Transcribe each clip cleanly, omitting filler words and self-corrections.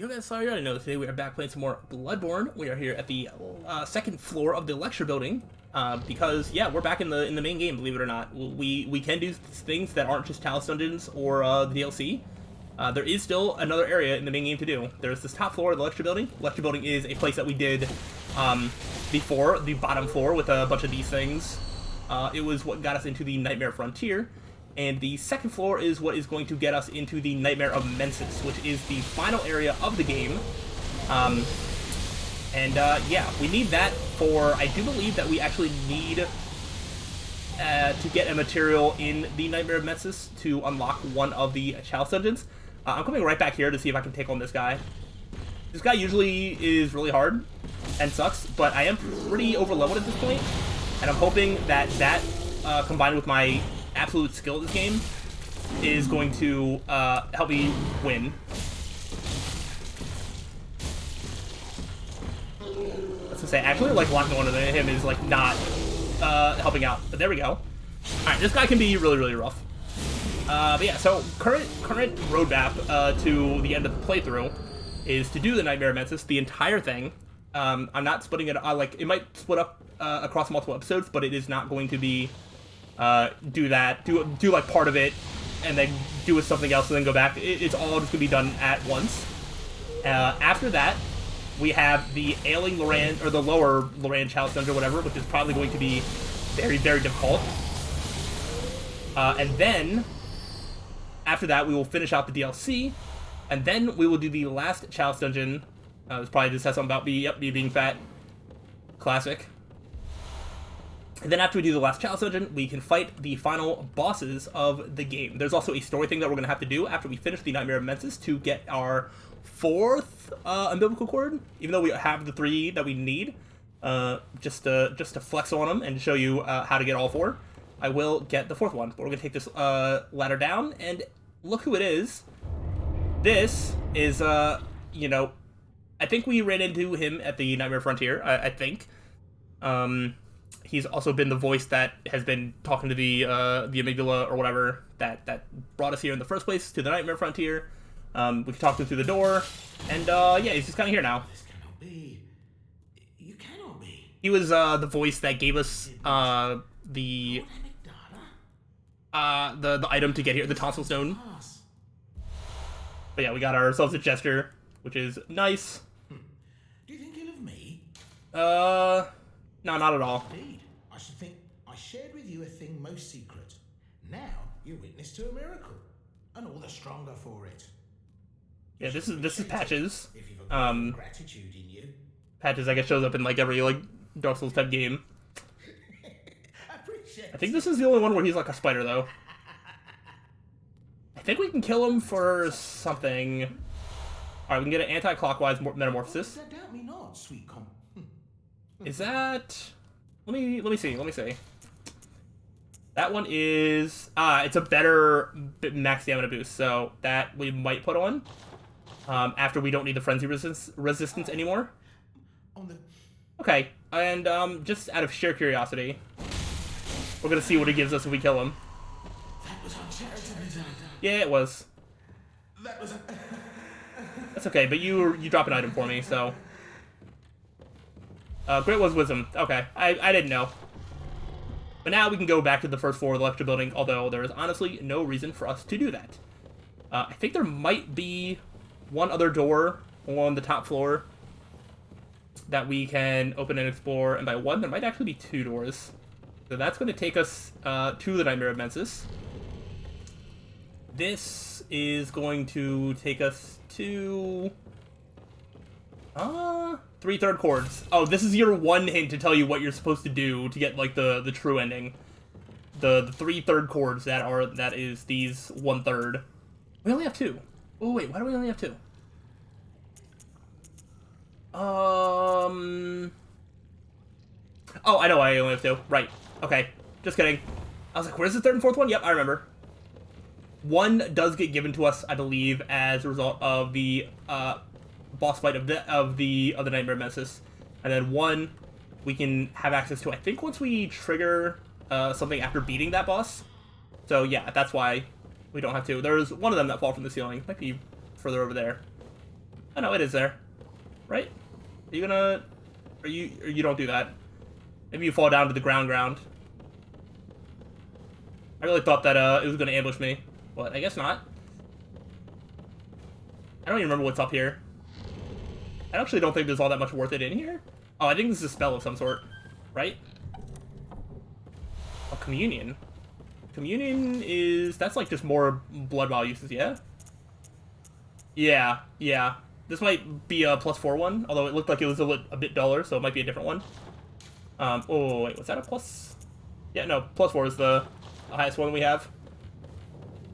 Yo guys, sorry I know today we are back playing some more Bloodborne. We are here at the second floor of the lecture building because yeah, we're back in the main game. Believe it or not, we can do things that aren't just Chalice dungeons or the DLC. There is still another area in the main game to do. There's this top floor of the lecture building. Lecture building is a place that we did before the bottom floor with a bunch of these things. It was what got us into the Nightmare Frontier. And the second floor is what is going to get us into the Nightmare of Mensis, which is the final area of the game. Yeah, we need that for, I do believe that we actually need to get a material in the Nightmare of Mensis to unlock one of the Chalice dungeons. I'm coming right back here to see if I can take on this guy. This guy usually is really hard and sucks, but I am pretty overleveled at this point, and I'm hoping that combined with my absolute skill at this game is going to help me win. Let's just say, actually, like locking onto him is like not helping out. But there we go. All right, this guy can be really, really rough. But yeah, so current roadmap to the end of the playthrough is to do the Nightmare of Mensis, the entire thing. I'm not splitting it. Like it might split up across multiple episodes, but it is not going to be. Do like part of it, and then do with something else, and then go back. It's all just gonna be done at once. After that, we have the Ailing Loran, or the lower Loran Chalice Dungeon, or whatever, which is probably going to be very, very difficult. And then, after that, we will finish out the DLC, and then we will do the last Chalice Dungeon. This probably just has something about me being fat. Classic. And then after we do the last Chalice Dungeon, we can fight the final bosses of the game. There's also a story thing that we're going to have to do after we finish the Nightmare of Mensis to get our fourth umbilical cord, even though we have the 3 that we need, just to flex on them and show you how to get all 4. I will get the 4th one, but we're going to take this ladder down, and look who it is. This is, you know, I think we ran into him at the Nightmare Frontier, I think. He's also been the voice that has been talking to the amygdala or whatever that brought us here in the first place to the Nightmare Frontier. We can talk to him through the door, and yeah, he's just kind of here now. This cannot be. You cannot be. He was the voice that gave us the item to get here, the tonsil stone. But yeah, we got ourselves a jester, which is nice. Do you think ill of me? No, not at all. Indeed. I should think I shared with you a thing most secret. Now you're witness to a miracle, and all the stronger for it. Yeah, this is Patches. If you've a gratitude in you. Patches, I guess, shows up in like every like Dark Souls type game. I think this is the only one where he's like a spider, though. I think we can kill him for something. All right, we can get an anti-clockwise metamorphosis. Doubt me not, sweet com. Is that? Let me see. That one is it's a better max stamina boost, so that we might put on after we don't need the frenzy resistance anymore. Okay, and just out of sheer curiosity, we're gonna see what it gives us if we kill him. That was uncharitably done. Yeah, it was. That was. That's okay, but you drop an item for me, so. Great was wisdom. Okay, I didn't know. But now we can go back to the first floor of the lecture building, although there is honestly no reason for us to do that. I think there might be one other door on the top floor that we can open and explore, and by one, there might actually be 2 doors. So that's going to take us to the Nightmare of Mensis. This is going to take us to... 3/3 chords. Oh, this is your one hint to tell you what you're supposed to do to get like the true ending. The 3/3 chords that is these 1/3. We only have 2. Oh wait, why do we only have 2? Oh, I know why I only have 2. Right. Okay. Just kidding. I was like, where's the 3rd and 4th one? Yep, I remember. 1 does get given to us, I believe, as a result of the boss fight of the Nightmare of Mensis, and then 1 we can have access to, I think, once we trigger something after beating that boss. So yeah, that's why we don't have 2. There's one of them that fall from the ceiling. Might be further over there. Oh no, it is there. Right? Are you gonna... Or you don't do that. Maybe you fall down to the ground. I really thought that it was gonna ambush me, but I guess not. I don't even remember what's up here. I actually don't think there's all that much worth it in here. Oh, I think this is a spell of some sort, right? A communion. Communion is... That's like just more blood vial uses, yeah? Yeah. This might be a +4 one, although it looked like it was a bit duller, so it might be a different one. Oh, wait, was that a plus? Yeah, no, +4 is the highest one we have.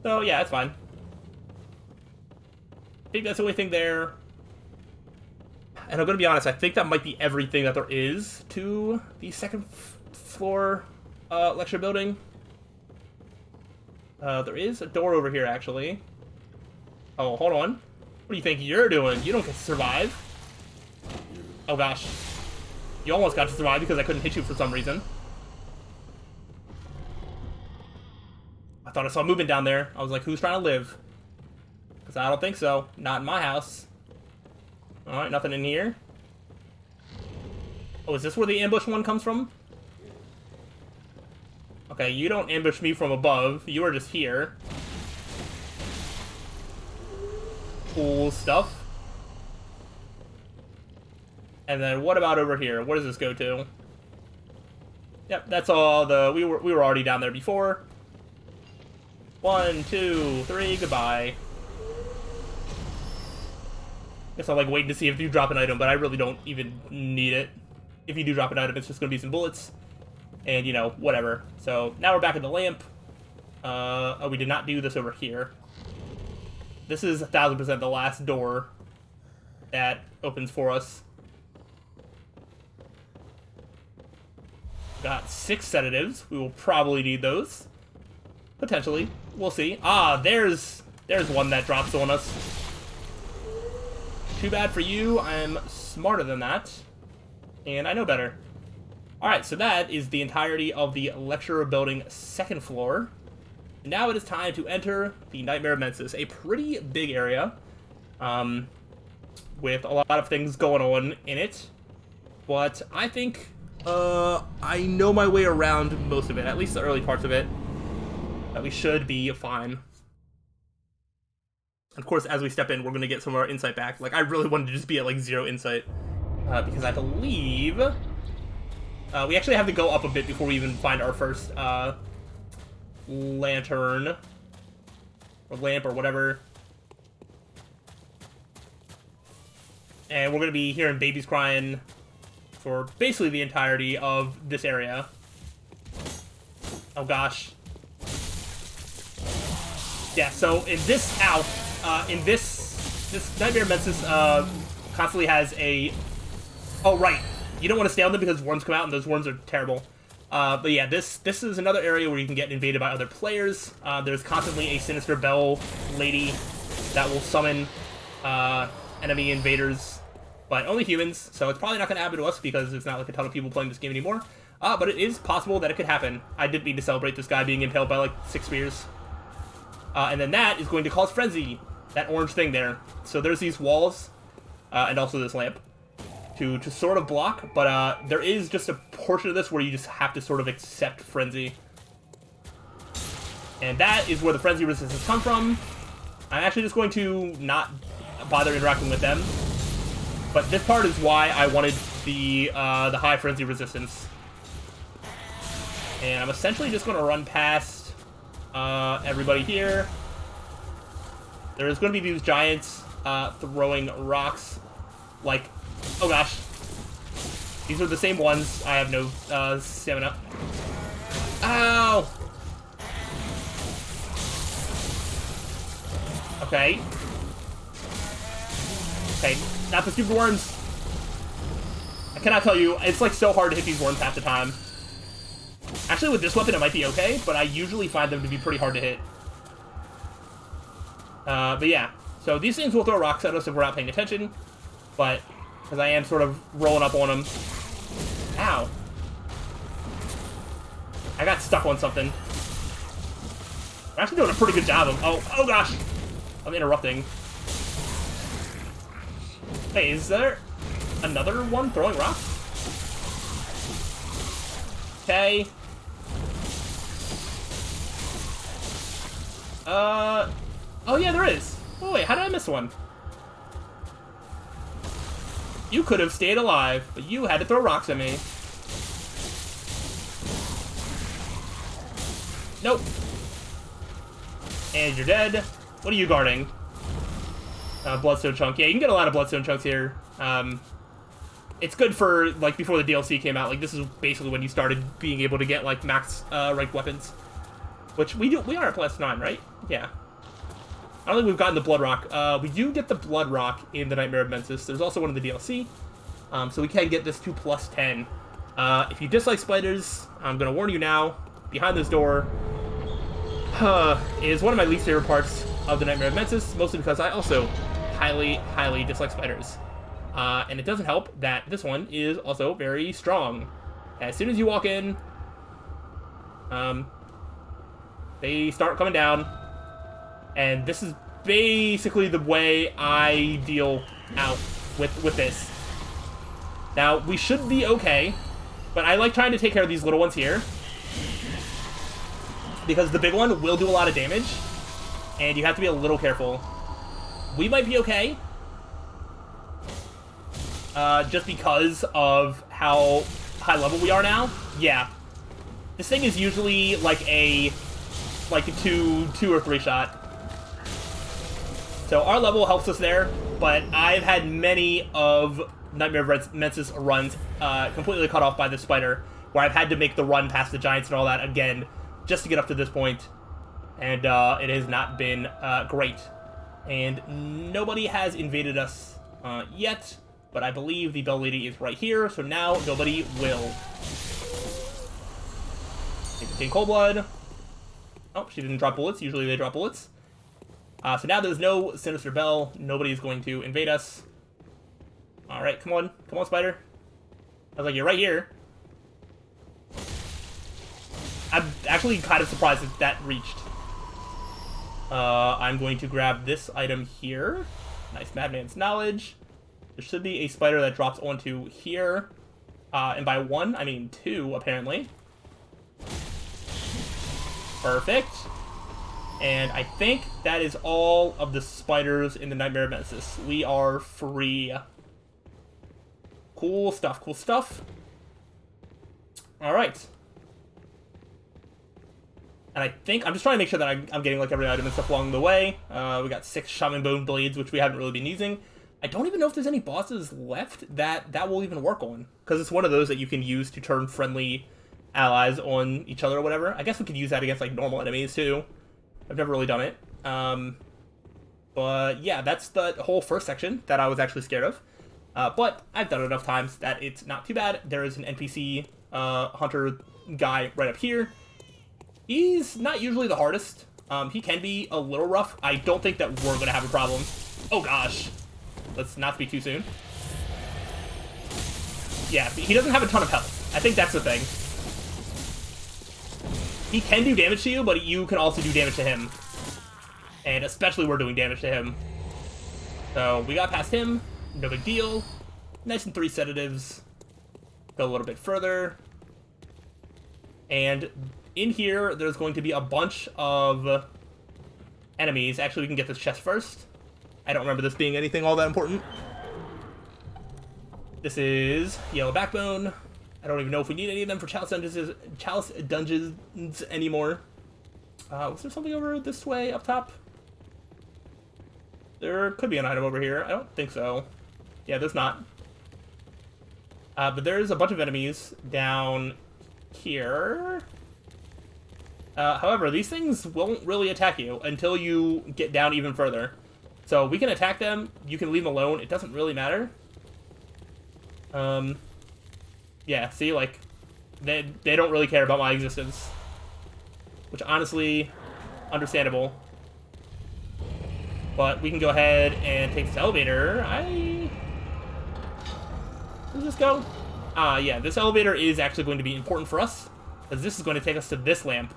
So, yeah, it's fine. I think that's the only thing there. And I'm gonna be honest, I think that might be everything that there is to the second floor lecture building. There is a door over here, actually. Oh, hold on. What do you think you're doing? You don't get to survive. Oh, gosh. You almost got to survive because I couldn't hit you for some reason. I thought I saw movement down there. I was like, who's trying to live? Because I don't think so. Not in my house. Alright, nothing in here. Oh, is this where the ambush one comes from? Okay, you don't ambush me from above. You are just here. Cool stuff. And then what about over here? What does this go to? Yep, that's all the... We were already down there before. 1, 2, 3, goodbye. Guess I'm like waiting to see if you drop an item, but I really don't even need it. If you do drop an item, it's just gonna be some bullets. And, you know, whatever. So, now we're back at the lamp. Oh, we did not do this over here. This is 1000% the last door that opens for us. Got 6 sedatives. We will probably need those. Potentially. We'll see. Ah, there's one that drops on us. Too bad for you. I'm smarter than that. And I know better. Alright, so that is the entirety of the lecture building second floor. Now it is time to enter the Nightmare of Mensis, a pretty big area, with a lot of things going on in it. But I think I know my way around most of it, at least the early parts of it. That we should be fine. Of course, as we step in, we're going to get some of our insight back. Like, I really wanted to just be at, like, 0 insight. Because I believe... we actually have to go up a bit before we even find our first, lantern. Or lamp, or whatever. And we're going to be hearing babies crying for basically the entirety of this area. Oh, gosh. Yeah, so in this... Ow! In this Nightmare of Mensis constantly has a... Oh, right. You don't want to stay on them because worms come out, and those worms are terrible. But yeah, this is another area where you can get invaded by other players. There's constantly a Sinister Bell lady that will summon enemy invaders, but only humans, so it's probably not going to happen to us because there's not like a ton of people playing this game anymore. But it is possible that it could happen. I did mean to celebrate this guy being impaled by like 6 spears. And then that is going to cause Frenzy, that orange thing there. So there's these walls, and also this lamp, to sort of block, but there is just a portion of this where you just have to sort of accept Frenzy. And that is where the Frenzy resistance come from. I'm actually just going to not bother interacting with them. But this part is why I wanted the high Frenzy resistance. And I'm essentially just going to run past everybody here. There's going to be these giants throwing rocks like... Oh gosh. These are the same ones. I have no stamina. Ow! Okay. Okay, not the stupid worms. I cannot tell you, it's like so hard to hit these worms half the time. Actually, with this weapon it might be okay, but I usually find them to be pretty hard to hit. But yeah, so these things will throw rocks at us if we're not paying attention, but because I am sort of rolling up on them. Ow. I got stuck on something. I'm actually doing a pretty good job of... Oh gosh! I'm interrupting. Hey, is there another one throwing rocks? Okay. Oh yeah, there is. Oh wait, how did I miss one? You could have stayed alive, but you had to throw rocks at me. Nope. And you're dead. What are you guarding? Bloodstone chunk. Yeah, you can get a lot of bloodstone chunks here. It's good for, like, before the DLC came out. Like, this is basically when you started being able to get, like, max ranked weapons. Which we are at plus 9, right? Yeah. I don't think we've gotten the Blood Rock. We do get the Blood Rock in the Nightmare of Mensis. There's also one in the DLC. So we can get this to plus 10. If you dislike spiders, I'm going to warn you now. Behind this door is one of my least favorite parts of the Nightmare of Mensis, mostly because I also highly, highly dislike spiders. And it doesn't help that this one is also very strong. As soon as you walk in, they start coming down. And this is basically the way I deal out with this. Now, we should be okay, but I like trying to take care of these little ones here, because the big one will do a lot of damage, and you have to be a little careful. We might be okay, just because of how high level we are now. Yeah. This thing is usually like a two or three shot. So our level helps us there, but I've had many of Nightmare of Mensis runs completely cut off by the spider, where I've had to make the run past the giants and all that again, just to get up to this point, and it has not been great. And nobody has invaded us yet, but I believe the Bell Lady is right here, so now nobody will. Take Cold Blood. Oh, she didn't drop bullets. Usually they drop bullets. So now there's no Sinister Bell. Nobody's going to invade us. Alright, come on. Come on, spider. I was like, you're right here. I'm actually kind of surprised that that reached. I'm going to grab this item here. Nice Madman's Knowledge. There should be a spider that drops onto here. And by one, I mean two, apparently. Perfect. And I think that is all of the spiders in the Nightmare of Mensis. We are free. Cool stuff, cool stuff. Alright. And I think, I'm just trying to make sure that I'm getting like every item and stuff along the way. We got 6 Shaman Bone Blades, which we haven't really been using. I don't even know if there's any bosses left that will even work on. Because it's one of those that you can use to turn friendly allies on each other or whatever. I guess we could use that against like normal enemies too. I've never really done it. But yeah, that's the whole first section that I was actually scared of. But I've done it enough times that it's not too bad. There is an NPC hunter guy right up here. He's not usually the hardest. He can be a little rough. I don't think that we're going to have a problem. Oh gosh. Let's not speak too soon. Yeah, he doesn't have a ton of health. I think that's the thing. He can do damage to you, but you can also do damage to him. And especially we're doing damage to him. So we got past him. No big deal. Nice and 3 sedatives. Go a little bit further. And in here, there's going to be a bunch of enemies. Actually, we can get this chest first. I don't remember this being anything all that important. This is Yellow Backbone. I don't even know if we need any of them for Chalice Dungeons anymore. Was there something over this way up top? There could be an item over here. I don't think so. Yeah, there's not. But there's a bunch of enemies down here. However, these things won't really attack you until you get down even further. So we can attack them. You can leave them alone. It doesn't really matter. Yeah, see, like, they don't really care about my existence. Which, honestly, understandable. But we can go ahead and take this elevator. Where's this go? Yeah, this elevator is actually going to be important for us, because this is going to take us to this lamp.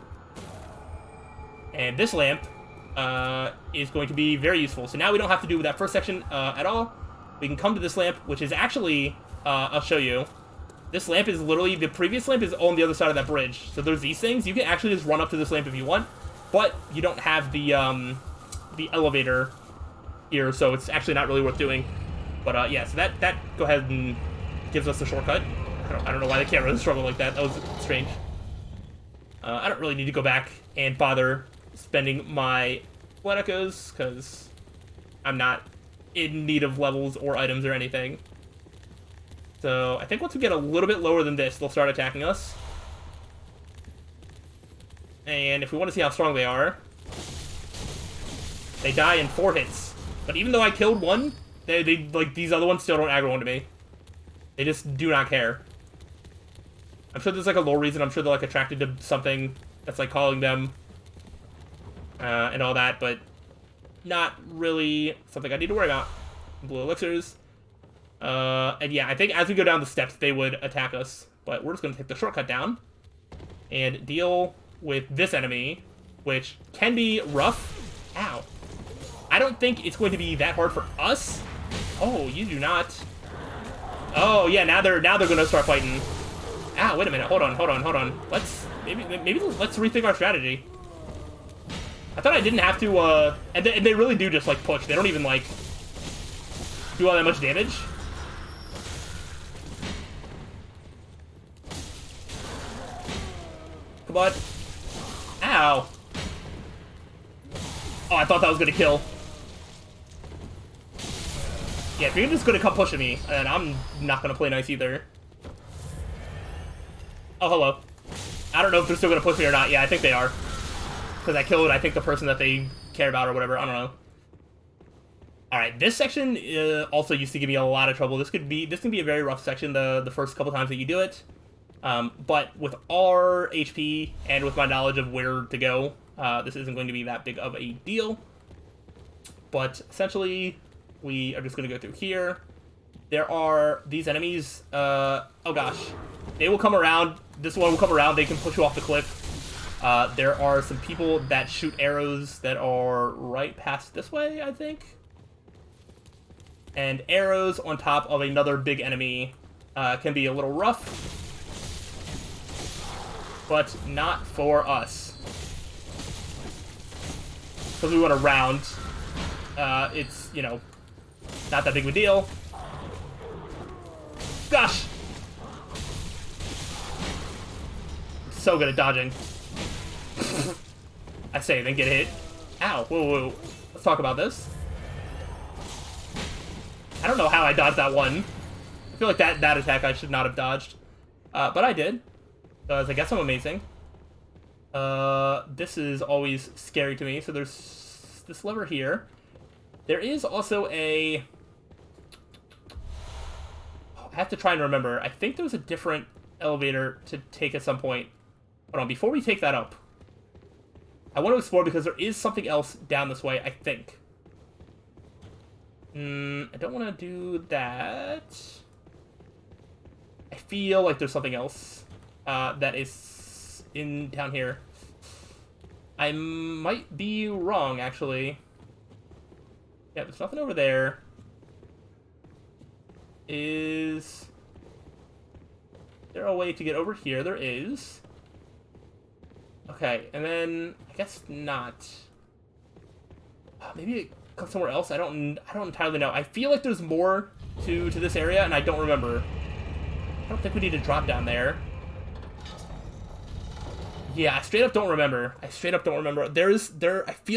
And this lamp is going to be very useful. So now we don't have to do that first section at all. we can come to this lamp, which is actually, I'll show you. This lamp is literally, the previous lamp is on the other side of that bridge. So there's these things. You can actually just run up to this lamp if you want, but you don't have the elevator here, so it's actually not really worth doing. But yeah, so that go ahead and gives us a shortcut. I don't know why the camera struggled like that. That was strange. I don't really need to go back and bother spending my blood echoes, because I'm not in need of levels or items or anything. So I think once we get a little bit lower than this, they'll start attacking us. And if we want to see how strong they are, they die in 4 hits. But even though I killed one, they like, these other ones still don't aggro onto me. They just do not care. I'm sure there's like a lore reason. I'm sure they're like attracted to something that's like calling them and all that, but not really something I need to worry about. Blue elixirs. And yeah, I think as we go down the steps, they would attack us. But we're just going to take the shortcut down and deal with this enemy, which can be rough. Ow. I don't think it's going to be that hard for us. Oh, you do not. Oh, yeah, now they're going to start fighting. Ah, wait a minute. Hold on. Maybe let's rethink our strategy. I thought I didn't have to, and they really do just, like, push. They don't even, like, do all that much damage. Come on. Ow. Oh, I thought that was gonna kill. Yeah, if you're just gonna come pushing me, then I'm not gonna play nice either. Oh, hello. I don't know if they're still gonna push me or not. Yeah, I think they are. Because I killed, I think, the person that they care about or whatever. I don't know. Alright, this section also used to give me a lot of trouble. This can be a very rough section the first couple times that you do it. But with our HP and with my knowledge of where to go, this isn't going to be that big of a deal. But essentially, we are just going to go through here. There are these enemies. Oh gosh. They will come around. This one will come around. They can push you off the cliff. There are some people that shoot arrows that are right past this way, I think. And arrows on top of another big enemy can be a little rough. But not for us. Because we went around. It's, you know, not that big of a deal. Gosh! So good at dodging. I say, then get hit. Ow, whoa. Let's talk about this. I don't know how I dodged that one. I feel like that attack I should not have dodged. But I did. Because I guess I'm amazing. This is always scary to me. So there's this lever here. There is also a... I have to try and remember. I think there was a different elevator to take at some point. Hold on, before we take that up, I want to explore because there is something else down this way, I think. I don't want to do that. I feel like there's something else that is down here. I might be wrong, actually. Yeah, there's nothing over there. Is there a way to get over here? There is. Okay, and then I guess not. Maybe it comes somewhere else. I don't entirely know. I feel like there's more to this area, and I don't remember. I don't think we need to drop down there. Yeah, I straight up don't remember. I feel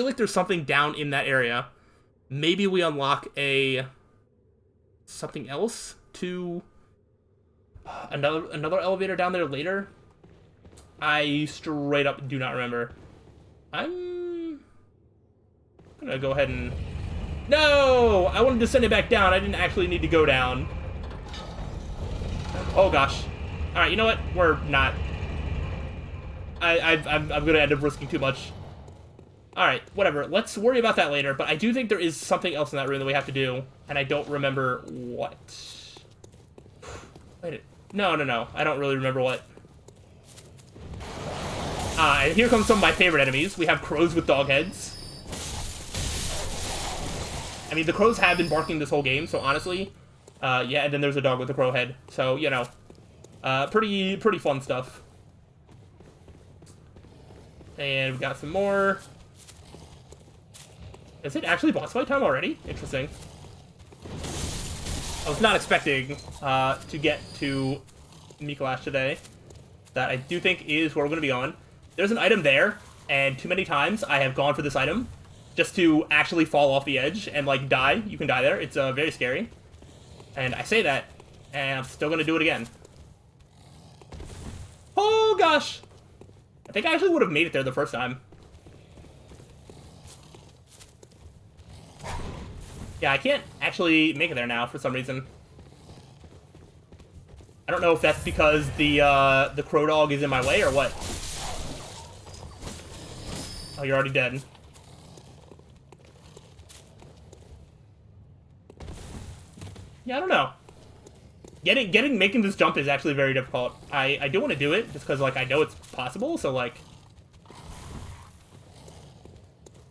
like there's something down in that area. Maybe we unlock something else to another elevator down there later. I straight up do not remember. I'm gonna go ahead and... No! I wanted to send it back down. I didn't actually need to go down. Oh gosh. Alright, you know what? We're not. I'm gonna end up risking too much. Alright, whatever. Let's worry about that later, but I do think there is something else in that room that we have to do, and I don't remember what. Wait, no. I don't really remember what. And here comes some of my favorite enemies. We have crows with dog heads. I mean, the crows have been barking this whole game, so honestly, yeah, and then there's a dog with a crow head. So, you know, pretty fun stuff. And we got some more. Is it actually boss fight time already? Interesting. I was not expecting to get to Micolash today. That I do think is where we're going to be on. There's an item there, and too many times I have gone for this item just to actually fall off the edge and, like, die. You can die there. It's very scary. And I say that, and I'm still going to do it again. Oh, gosh! I think I actually would have made it there the first time. Yeah, I can't actually make it there now for some reason. I don't know if that's because the crow dog is in my way or what. Oh, you're already dead. Yeah, I don't know. Making this jump is actually very difficult. I do want to do it just because, like, I know it's possible, so, like,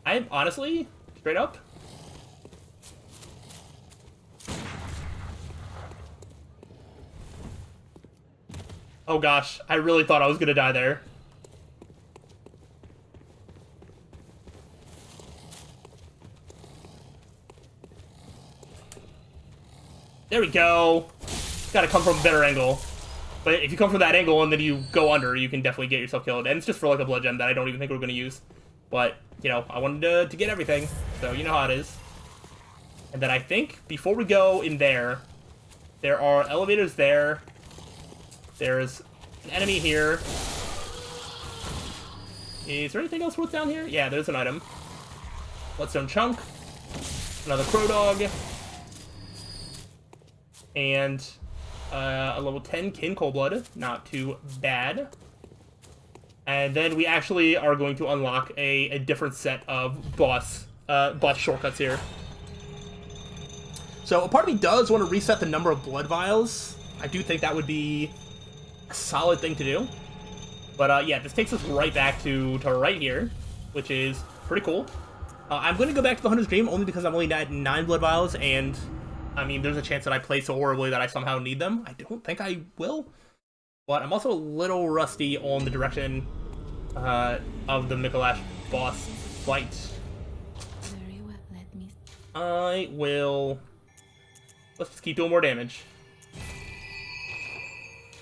I honestly, straight up, oh gosh, I really thought I was gonna die there. There we go. Gotta come from a better angle. But if you come from that angle and then you go under, you can definitely get yourself killed. And it's just for, like, a blood gem that I don't even think we're gonna use. But, you know, I wanted to get everything. So, you know how it is. And then I think, before we go in there, there are elevators there. There's an enemy here. Is there anything else worth down here? Yeah, there's an item. Bloodstone chunk. Another crow dog. And a level 10 Kin Coldblood. Not too bad. And then we actually are going to unlock a different set of boss shortcuts here. So a part of me does want to reset the number of blood vials. I do think that would be a solid thing to do. But yeah, this takes us right back to right here, which is pretty cool. I'm going to go back to the Hunter's Dream only because I'm only at 9 blood vials, and I mean, there's a chance that I play so horribly that I somehow need them. I don't think I will. But I'm also a little rusty on the direction of the Micolash boss fight. Very well, let me... I will... Let's just keep doing more damage.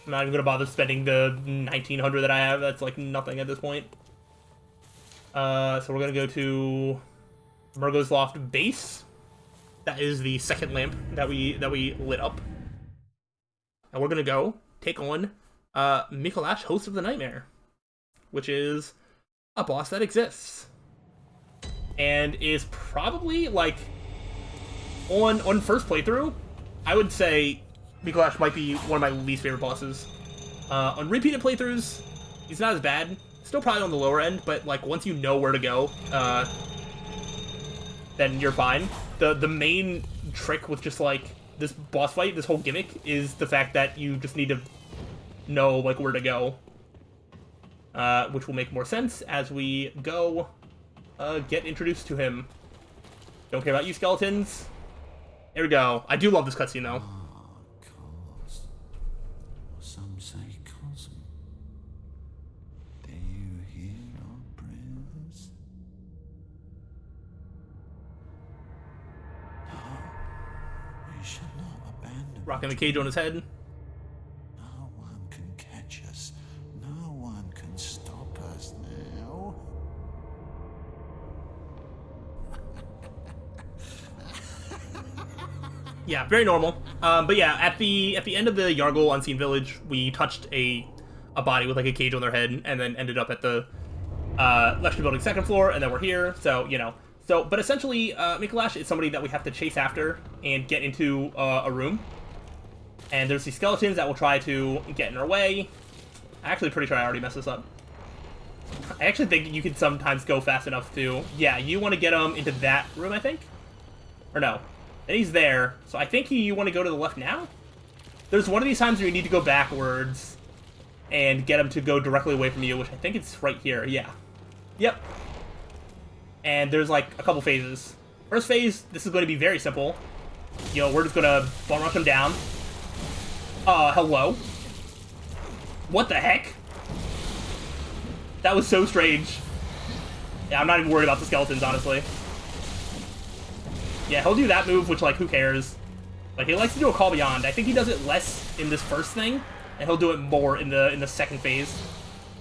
I'm not even going to bother spending the 1900 that I have. That's like nothing at this point. So we're going to go to Murgo's Loft base. That is the second lamp that we lit up. And we're going to go take on Micolash, Host of the Nightmare, which is a boss that exists. And is probably, like, on first playthrough, I would say Micolash might be one of my least favorite bosses. On repeated playthroughs, he's not as bad. Still probably on the lower end, but, like, once you know where to go, then you're fine. The main trick with just, like, this boss fight, this whole gimmick, is the fact that you just need to know, like, where to go. Which will make more sense as we go get introduced to him. Don't care about you, skeletons. There we go. I do love this cutscene, though. Cause, or some say cosm. Do you hear our prayers? No, we should not abandon. Rocking the cage on his head. No one can catch us. No one can stop us now. Yeah, very normal. But yeah, at the end of the Yargle Unseen Village, we touched a body with, like, a cage on their head, and then ended up at the lecture building second floor, and then we're here. So, you know, but essentially, Micolash is somebody that we have to chase after and get into a room. And there's these skeletons that will try to get in our way. I'm actually pretty sure I already messed this up. I actually think you can sometimes go fast enough to... Yeah, you want to get him into that room, I think? Or no. And he's there, so I think you want to go to the left now? There's one of these times where you need to go backwards and get him to go directly away from you, which I think it's right here, yeah. Yep. And there's, like, a couple phases. First phase, this is going to be very simple. You know, we're just gonna bum rush him down. Hello? What the heck? That was so strange. Yeah, I'm not even worried about the skeletons, honestly. Yeah, he'll do that move, which, like, who cares? Like, he likes to do a Call Beyond. I think he does it less in this first thing, and he'll do it more in the second phase.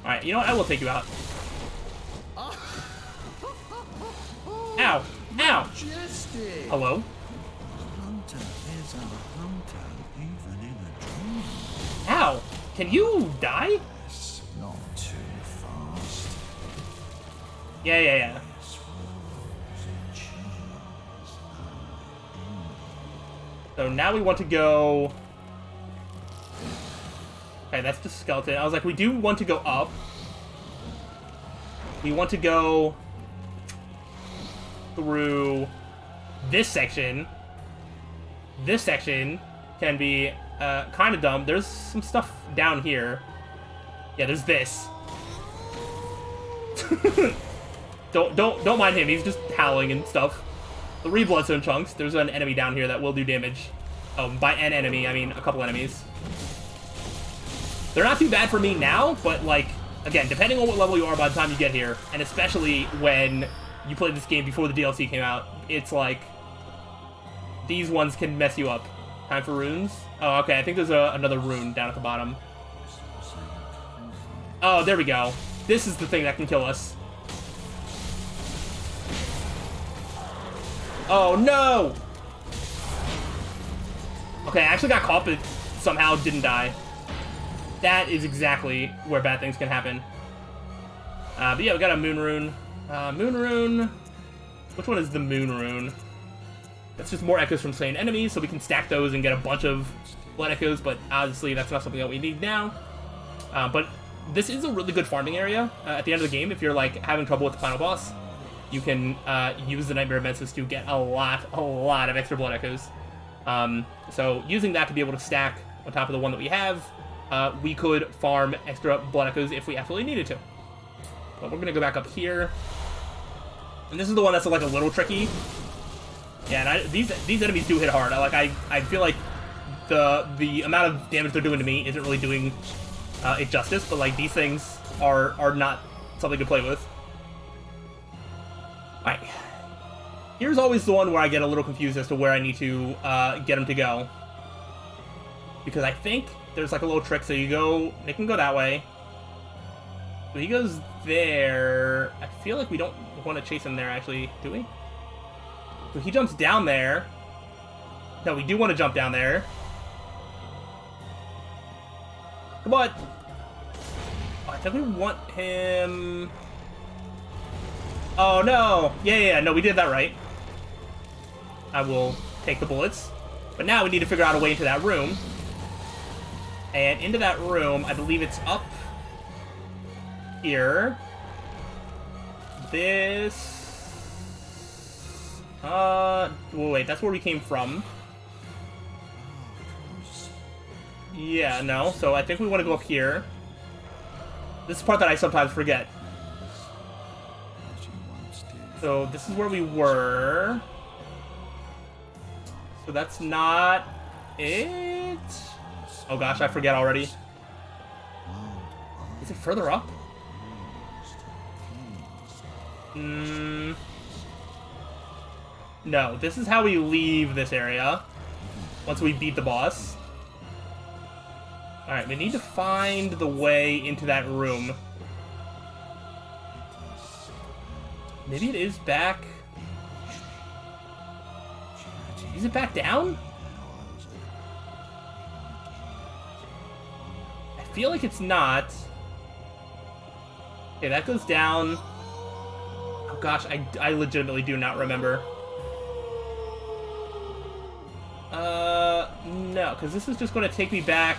Alright, you know what? I will take you out. Ow! Ow! Majestic. Hello? A hunter is a hunter, even in a dream. Ow! Can you die? Yes, not too fast. Yeah. This was a chance. So now we want to go... Okay, that's just skeleton. I was like, we do want to go up. We want to go through this section. This section can be kind of dumb. There's some stuff down here. Yeah, there's this. Don't mind him. He's just howling and stuff. 3 bloodstone chunks. There's an enemy down here that will do damage. By an enemy, I mean a couple enemies. They're not too bad for me now, but, like, again, depending on what level you are by the time you get here, and especially when you played this game before the DLC came out, it's like, these ones can mess you up. Time for runes? Oh, okay, I think there's another rune down at the bottom. Oh, there we go. This is the thing that can kill us. Oh, no! Okay, I actually got caught, but somehow didn't die. That is exactly where bad things can happen. But yeah, we got a moon rune. Moon rune... Which one is the moon rune? That's just more echoes from slain enemies, so we can stack those and get a bunch of blood echoes, but obviously that's not something that we need now. But this is a really good farming area at the end of the game. If you're, like, having trouble with the final boss, you can use the Nightmare of Mensis to get a lot of extra blood echoes. So using that to be able to stack on top of the one that we have, we could farm extra blood echoes if we absolutely needed to. But we're gonna go back up here, and this is the one that's like a little tricky. Yeah, and these enemies do hit hard. I feel like the amount of damage they're doing to me isn't really doing it justice, but like these things are not something to play with. All right, here's always the one where I get a little confused as to where I need to get him to go, because I think there's like a little trick. So they can go that way. So he goes there. I feel like we don't want to chase him there, actually, do we? So he jumps down there. No, we do want to jump down there. Come on. Oh, I think we want him... Oh, no. Yeah, no, we did that right. I will take the bullets. But now we need to figure out a way into that room. And into that room, I believe it's up here. This... well, wait, that's where we came from. Yeah, no. So I think we want to go up here. This is the part that I sometimes forget. So this is where we were. So that's not it. Oh gosh, I forget already. Is it further up? No, this is how we leave this area. Once we beat the boss. Alright, we need to find the way into that room. Maybe it is back... Is it back down? I feel like it's not. Okay, that goes down. Oh gosh, I legitimately do not remember. No, because this is just going to take me back...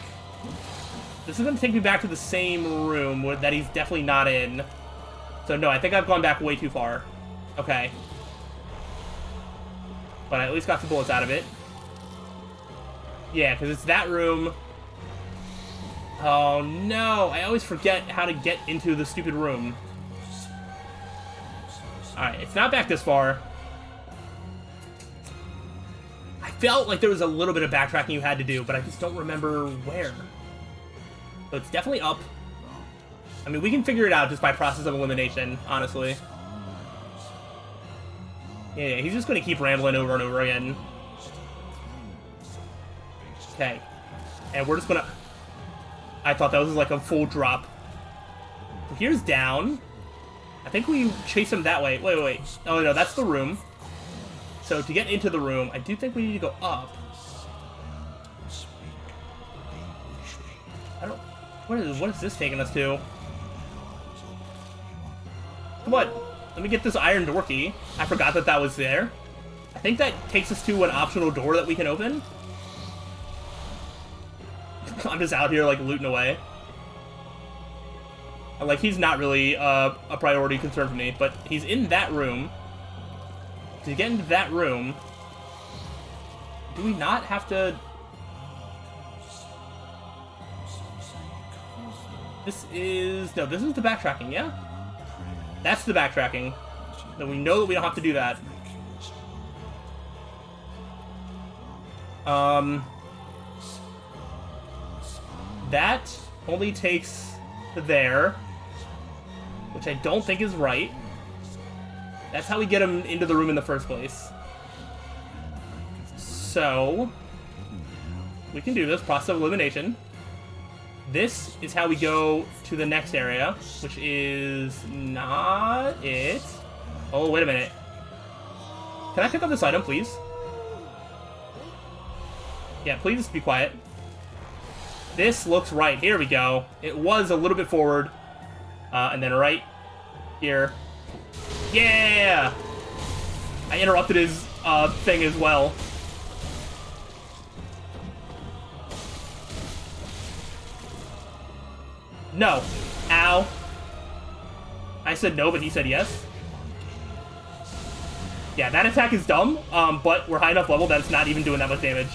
This is going to take me back to the same room that he's definitely not in. So no, I think I've gone back way too far. Okay. But I at least got some bullets out of it. Yeah, because it's that room. Oh no, I always forget how to get into the stupid room. Alright, it's not back this far. felt like there was a little bit of backtracking you had to do, but I just don't remember where. So it's definitely up. I mean, we can figure it out just by process of elimination, honestly. Yeah, he's just going to keep rambling over and over again. Okay. And we're just going to... I thought that was like a full drop. So here's down. I think we chase him that way. Wait. Oh, no, that's the room. So to get into the room, I do think we need to go up. I don't... What is this taking us to? Come on. Let me get this iron door key. I forgot that was there. I think that takes us to an optional door that we can open. I'm just out here, like, looting away. And, like, he's not really a priority concern for me, but he's in that room. To get into that room, do we not have to... This is... No, this is the backtracking, yeah? That's the backtracking. Then we know that we don't have to do that. That only takes to there, which I don't think is right. That's how we get him into the room in the first place. So, we can do this, process of elimination. This is how we go to the next area, which is not it. Oh, wait a minute. Can I pick up this item, please? Yeah, please be quiet. This looks right. Here we go. It was a little bit forward. And then right here. Yeah! I interrupted his thing as well. No. Ow. I said no, but he said yes. Yeah, that attack is dumb, but we're high enough level that it's not even doing that much damage.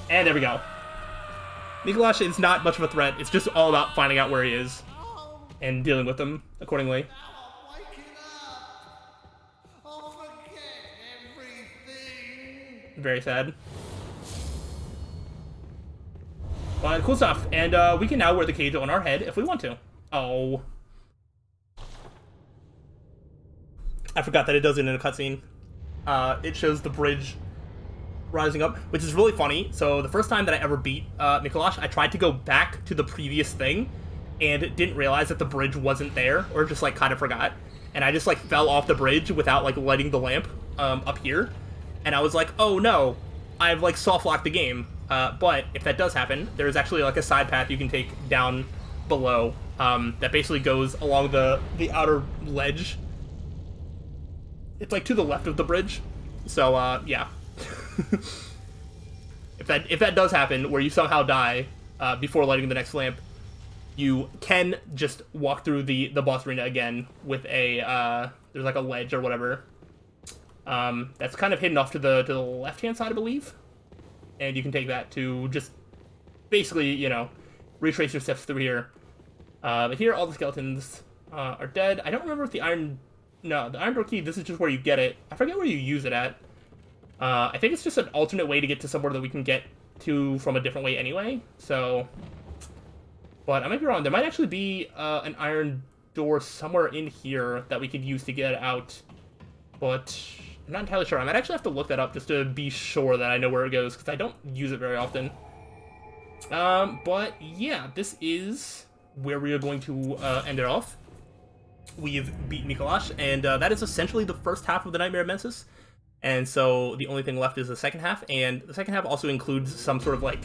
And there we go. Micolash is not much of a threat. It's just all about finding out where he is and dealing with him accordingly. Very sad. But cool stuff. And we can now wear the cage on our head if we want to. Oh. I forgot that it does it in a cutscene. It shows the bridge rising up, which is really funny. So the first time that I ever beat Micolash, I tried to go back to the previous thing and didn't realize that the bridge wasn't there, or just like kind of forgot. And I just like fell off the bridge without like lighting the lamp up here. And I was like, oh no, I've like soft locked the game. But if that does happen, there's actually like a side path you can take down below that basically goes along the outer ledge. It's like to the left of the bridge. So yeah. If that does happen, where you somehow die before lighting the next lamp, you can just walk through the boss arena again with a there's like a ledge or whatever. That's kind of hidden off to the left hand side, I believe, and you can take that to just basically, you know, retrace your steps through here. But here all the skeletons are dead. I don't remember if the iron door key, this is just where you get it. I forget where you use it at. I think it's just an alternate way to get to somewhere that we can get to from a different way anyway, so... But I might be wrong. There might actually be an iron door somewhere in here that we could use to get out, but I'm not entirely sure. I might actually have to look that up just to be sure that I know where it goes, because I don't use it very often. But yeah, this is where we are going to end it off. We've beaten Micolash, and that is essentially the first half of the Nightmare of Mensis. And so the only thing left is the second half, and the second half also includes some sort of like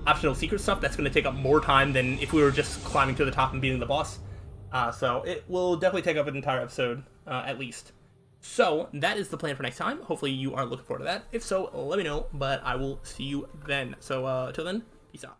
optional secret stuff that's going to take up more time than if we were just climbing to the top and beating the boss. So it will definitely take up an entire episode, at least. So that is the plan for next time. Hopefully you are looking forward to that. If so, let me know, but I will see you then. So till then, peace out.